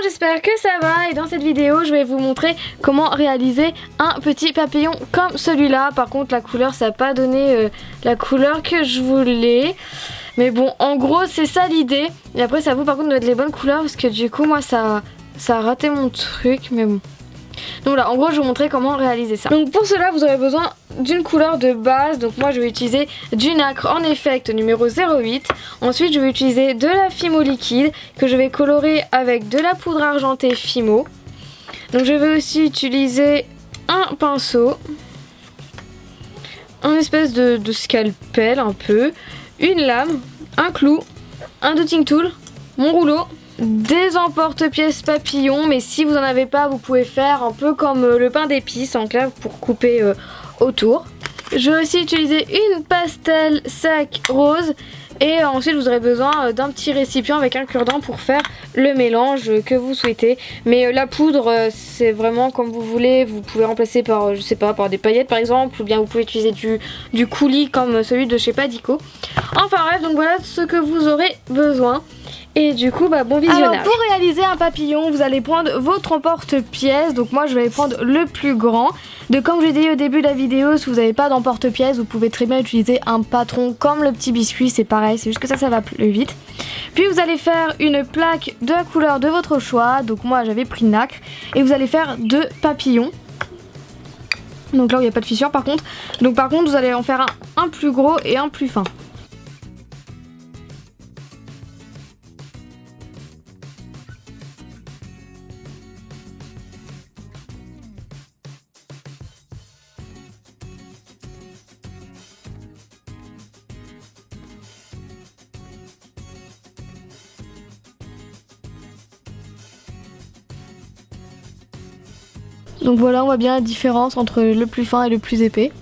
j'espère que ça va et dans cette vidéo je vais vous montrer comment réaliser un petit papillon comme celui-là. Par contre la couleur ça n'a pas donné la couleur que je voulais. Mais bon en gros c'est ça l'idée. Et après c'est à vous par contre de mettre les bonnes couleurs parce que du coup moi ça a raté mon truc mais bon. Donc là en gros je vais vous montrer comment réaliser ça. Donc pour cela vous aurez besoin d'une couleur de base. Donc moi je vais utiliser du nacre en effect numéro 08. Ensuite je vais utiliser de la Fimo liquide que je vais colorer avec de la poudre argentée Fimo. Donc je vais aussi utiliser un pinceau, un espèce de scalpel un peu, une lame, un clou, un dotting tool, mon rouleau, des emporte-pièces papillons, mais si vous n'en avez pas vous pouvez faire un peu comme le pain d'épices en clave pour couper autour. Je vais aussi utiliser une pastel sac rose et ensuite vous aurez besoin d'un petit récipient avec un cure-dent pour faire le mélange que vous souhaitez. Mais la poudre c'est vraiment comme vous voulez, vous pouvez remplacer par je sais pas, par des paillettes par exemple, ou bien vous pouvez utiliser du coulis comme celui de chez Padico. Enfin bref, donc voilà ce que vous aurez besoin. Et du coup bon visionnage. Alors pour réaliser un papillon vous allez prendre votre emporte-pièce. Donc moi je vais prendre le plus grand. Comme je l'ai dit au début de la vidéo, si vous n'avez pas d'emporte-pièce vous pouvez très bien utiliser un patron comme le petit biscuit. C'est pareil, c'est juste que ça va plus vite. Puis vous allez faire une plaque de la couleur de votre choix. Donc moi j'avais pris nacre. Et vous allez faire 2 papillons. Donc là où il n'y a pas de fissure par contre. Donc par contre vous allez en faire un plus gros et un plus fin. Donc voilà, on voit bien la différence entre le plus fin et le plus épais.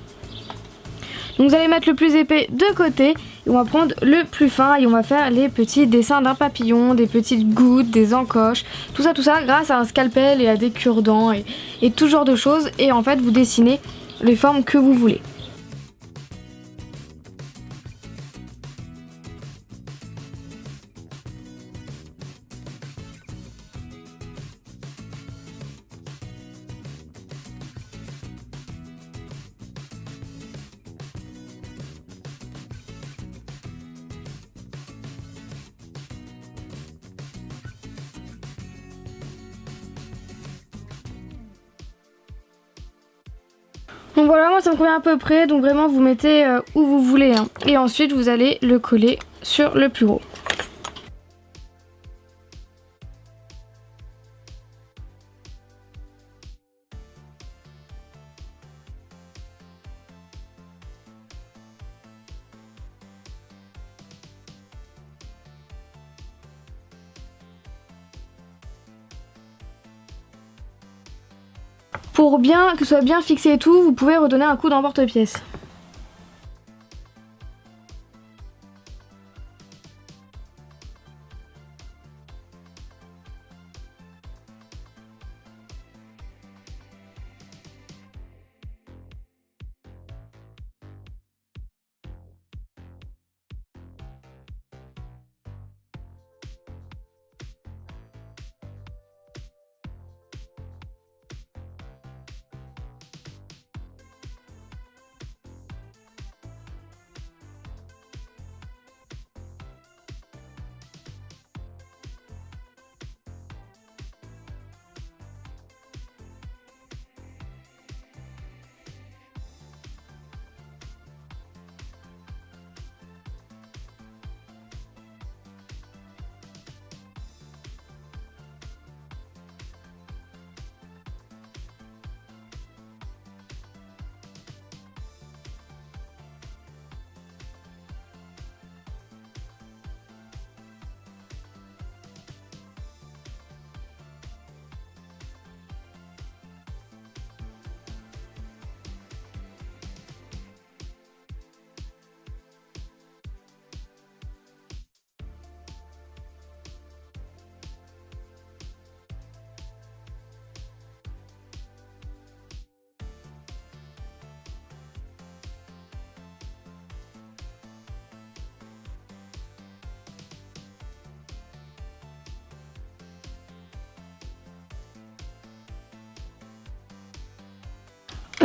Donc vous allez mettre le plus épais de côté et on va prendre le plus fin et on va faire les petits dessins d'un papillon, des petites gouttes, des encoches, tout ça grâce à un scalpel et à des cure-dents et tout genre de choses. Et en fait vous dessinez les formes que vous voulez. Donc voilà, moi ça me convient à peu près, donc vraiment vous mettez où vous voulez hein. Et ensuite vous allez le coller sur le plus gros. Pour bien que ce soit bien fixé et tout, vous pouvez redonner un coup d'emporte-pièce.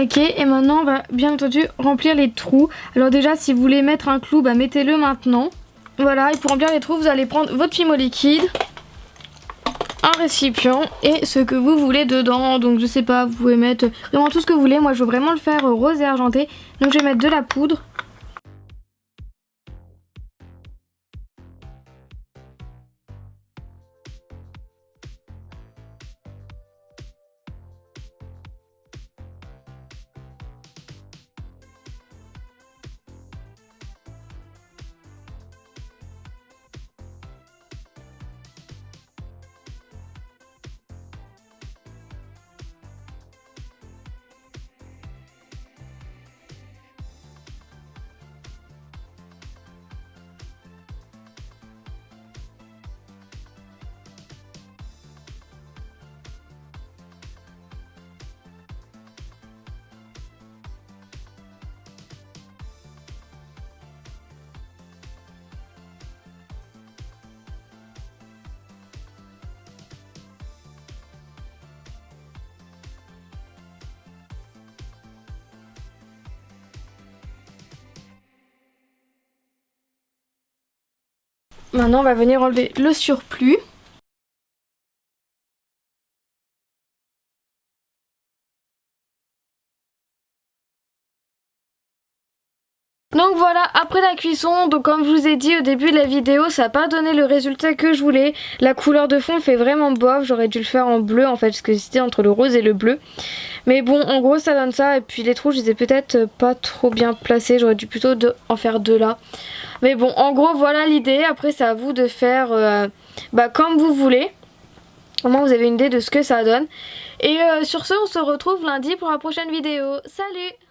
Ok, et maintenant on va bien entendu remplir les trous. Alors déjà, si vous voulez mettre un clou, bah mettez-le maintenant. Voilà, et pour remplir les trous, vous allez prendre votre Fimo liquide, un récipient et ce que vous voulez dedans. Donc je sais pas, vous pouvez mettre vraiment tout ce que vous voulez. Moi je veux vraiment le faire rose et argenté, donc je vais mettre de la poudre. Maintenant on va venir enlever le surplus. Donc voilà, après la cuisson, donc comme je vous ai dit au début de la vidéo, ça n'a pas donné le résultat que je voulais. La couleur de fond fait vraiment bof, j'aurais dû le faire en bleu en fait, parce que c'était entre le rose et le bleu. Mais bon, en gros ça donne ça, et puis les trous je les ai peut-être pas trop bien placés, j'aurais dû plutôt en faire deux là. Mais bon, en gros voilà l'idée, après c'est à vous de faire comme vous voulez. Au moins vous avez une idée de ce que ça donne. Et sur ce, on se retrouve lundi pour la prochaine vidéo. Salut!